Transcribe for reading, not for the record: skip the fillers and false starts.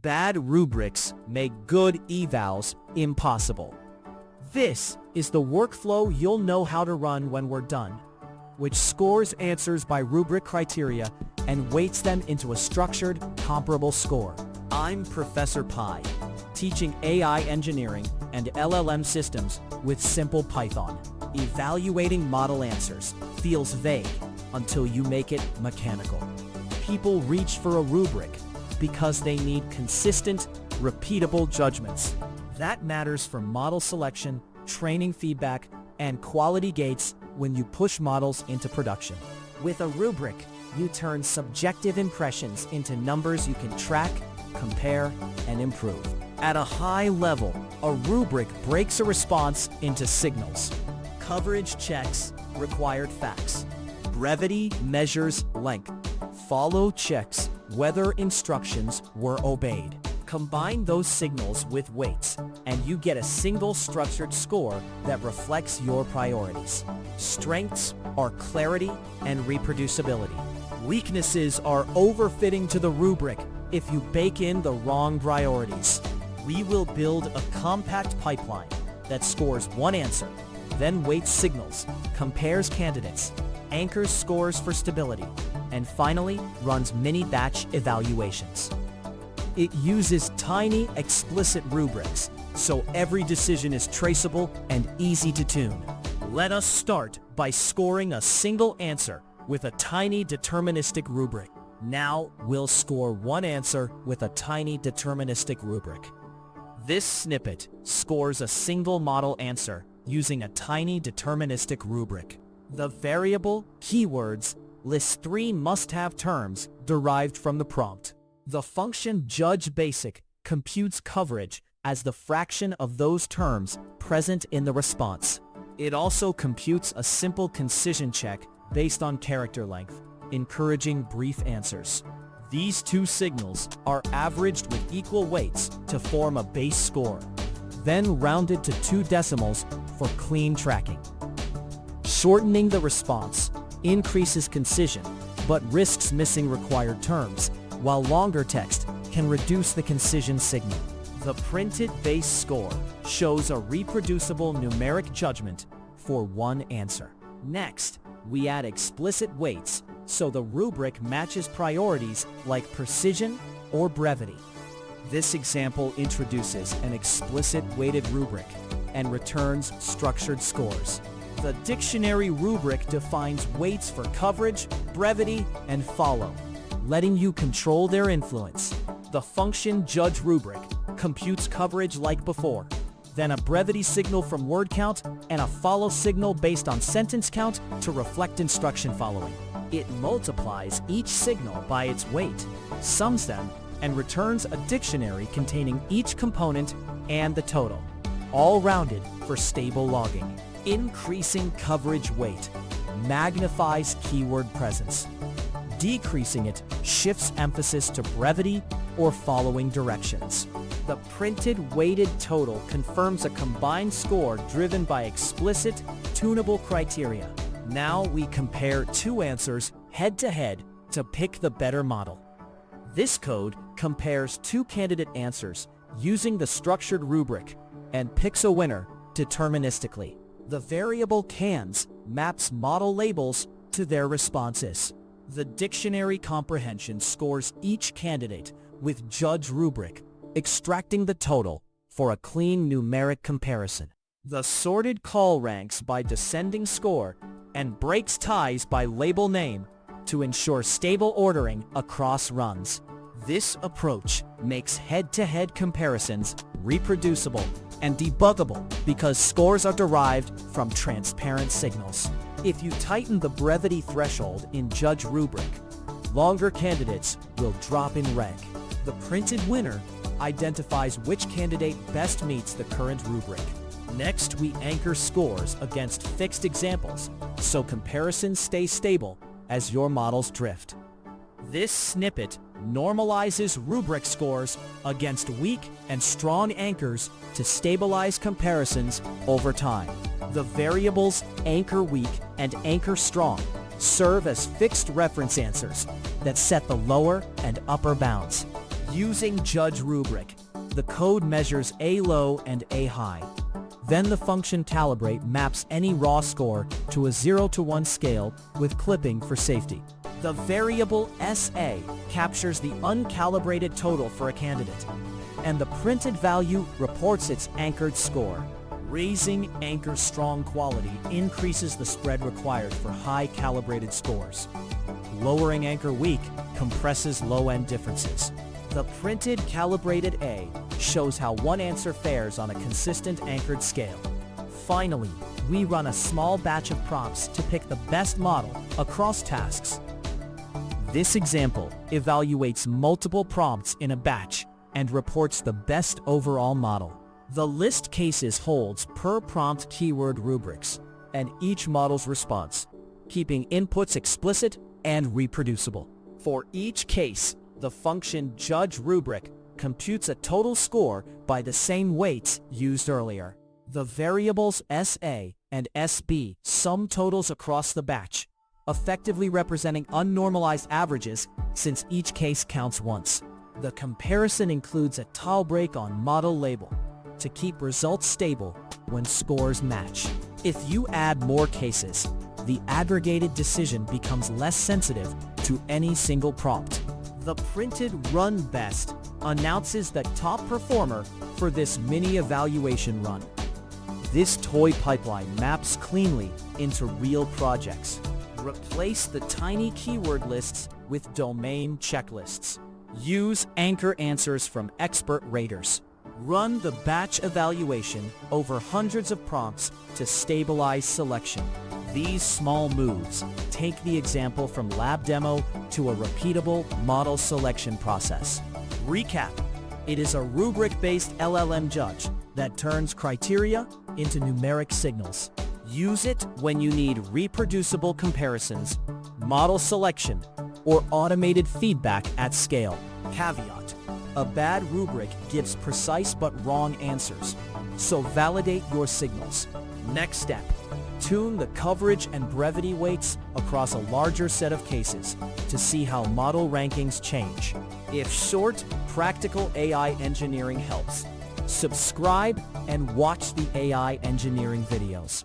Bad rubrics make good evals impossible. This is the workflow you'll know how to run when we're done, which scores answers by rubric criteria and weights them into a structured, comparable score. I'm Professor Pi, teaching AI engineering and LLM systems with simple Python. Evaluating model answers feels vague until you make it mechanical. People reach for a rubric because they need consistent, repeatable judgments. That matters for model selection, training feedback, and quality gates when you push models into production. With a rubric, you turn subjective impressions into numbers you can track, compare, and improve. At a high level, a rubric breaks a response into signals. Coverage checks required facts. Brevity measures length. Follow checks whether instructions were obeyed. Combine those signals with weights, and you get a single structured score that reflects your priorities. Strengths are clarity and reproducibility. Weaknesses are overfitting to the rubric if you bake in the wrong priorities. We will build a compact pipeline that scores one answer, then weights signals, compares candidates, anchors scores for stability, and finally runs mini-batch evaluations. It uses tiny, explicit rubrics, so every decision is traceable and easy to tune. Let us start by scoring a single answer with a tiny deterministic rubric. Now we'll score one answer with a tiny deterministic rubric. This snippet scores a single model answer using a tiny deterministic rubric. The variable keywords lists 3 must-have terms derived from the prompt. The function judge basic computes coverage as the fraction of those terms present in the response. It also computes a simple concision check based on character length, encouraging brief answers. These 2 signals are averaged with equal weights to form a base score, then rounded to 2 decimals for clean tracking. Shortening the response increases concision, but risks missing required terms, while longer text can reduce the concision signal. The printed base score shows a reproducible numeric judgment for one answer. Next, we add explicit weights so the rubric matches priorities like precision or brevity. This example introduces an explicit weighted rubric and returns structured scores. The dictionary rubric defines weights for coverage, brevity, and follow, letting you control their influence. The function judge rubric computes coverage like before, then a brevity signal from word count and a follow signal based on sentence count to reflect instruction following. It multiplies each signal by its weight, sums them, and returns a dictionary containing each component and the total, all rounded for stable logging. Increasing coverage weight magnifies keyword presence. Decreasing it shifts emphasis to brevity or following directions. The printed weighted total confirms a combined score driven by explicit, tunable criteria. Now we compare 2 answers head-to-head to pick the better model. This code compares 2 candidate answers using the structured rubric and picks a winner deterministically. The variable cans maps model labels to their responses. The dictionary comprehension scores each candidate with judge rubric, extracting the total for a clean numeric comparison. The sorted call ranks by descending score and breaks ties by label name to ensure stable ordering across runs. This approach makes head-to-head comparisons reproducible and debuggable because scores are derived from transparent signals. If you tighten the brevity threshold in judge rubric, longer candidates will drop in rank. The printed winner identifies which candidate best meets the current rubric. Next, we anchor scores against fixed examples, so comparisons stay stable as your models drift. This snippet normalizes rubric scores against weak and strong anchors to stabilize comparisons over time. The variables anchor weak and anchor strong serve as fixed reference answers that set the lower and upper bounds. Using Judge rubric, the code measures A low and A high. Then the function calibrate maps any raw score to a 0 to 1 scale with clipping for safety. The variable SA captures the uncalibrated total for a candidate, and the printed value reports its anchored score. Raising anchor strong quality increases the spread required for high calibrated scores. Lowering anchor weak compresses low-end differences. The printed calibrated A shows how one answer fares on a consistent anchored scale. Finally, we run a small batch of prompts to pick the best model across tasks. This example evaluates multiple prompts in a batch and reports the best overall model. The list cases holds per prompt keyword rubrics and each model's response, keeping inputs explicit and reproducible. For each case, the function judge rubric computes a total score by the same weights used earlier. The variables SA and SB sum totals across the batch, effectively representing unnormalized averages since each case counts once. The comparison includes a tile break on model label to keep results stable when scores match. If you add more cases, the aggregated decision becomes less sensitive to any single prompt. The printed run best announces the top performer for this mini evaluation run. This toy pipeline maps cleanly into real projects. Replace the tiny keyword lists with domain checklists. Use anchor answers from expert raters. Run the batch evaluation over hundreds of prompts to stabilize selection. These small moves take the example from lab demo to a repeatable model selection process. Recap: it is a rubric-based LLM-Judge that turns criteria into numeric signals. Use it when you need reproducible comparisons, model selection, or automated feedback at scale. Caveat: a bad rubric gives precise but wrong answers, so validate your signals. Next step: tune the coverage and brevity weights across a larger set of cases to see how model rankings change. If short, practical AI engineering helps, subscribe and watch the AI engineering videos.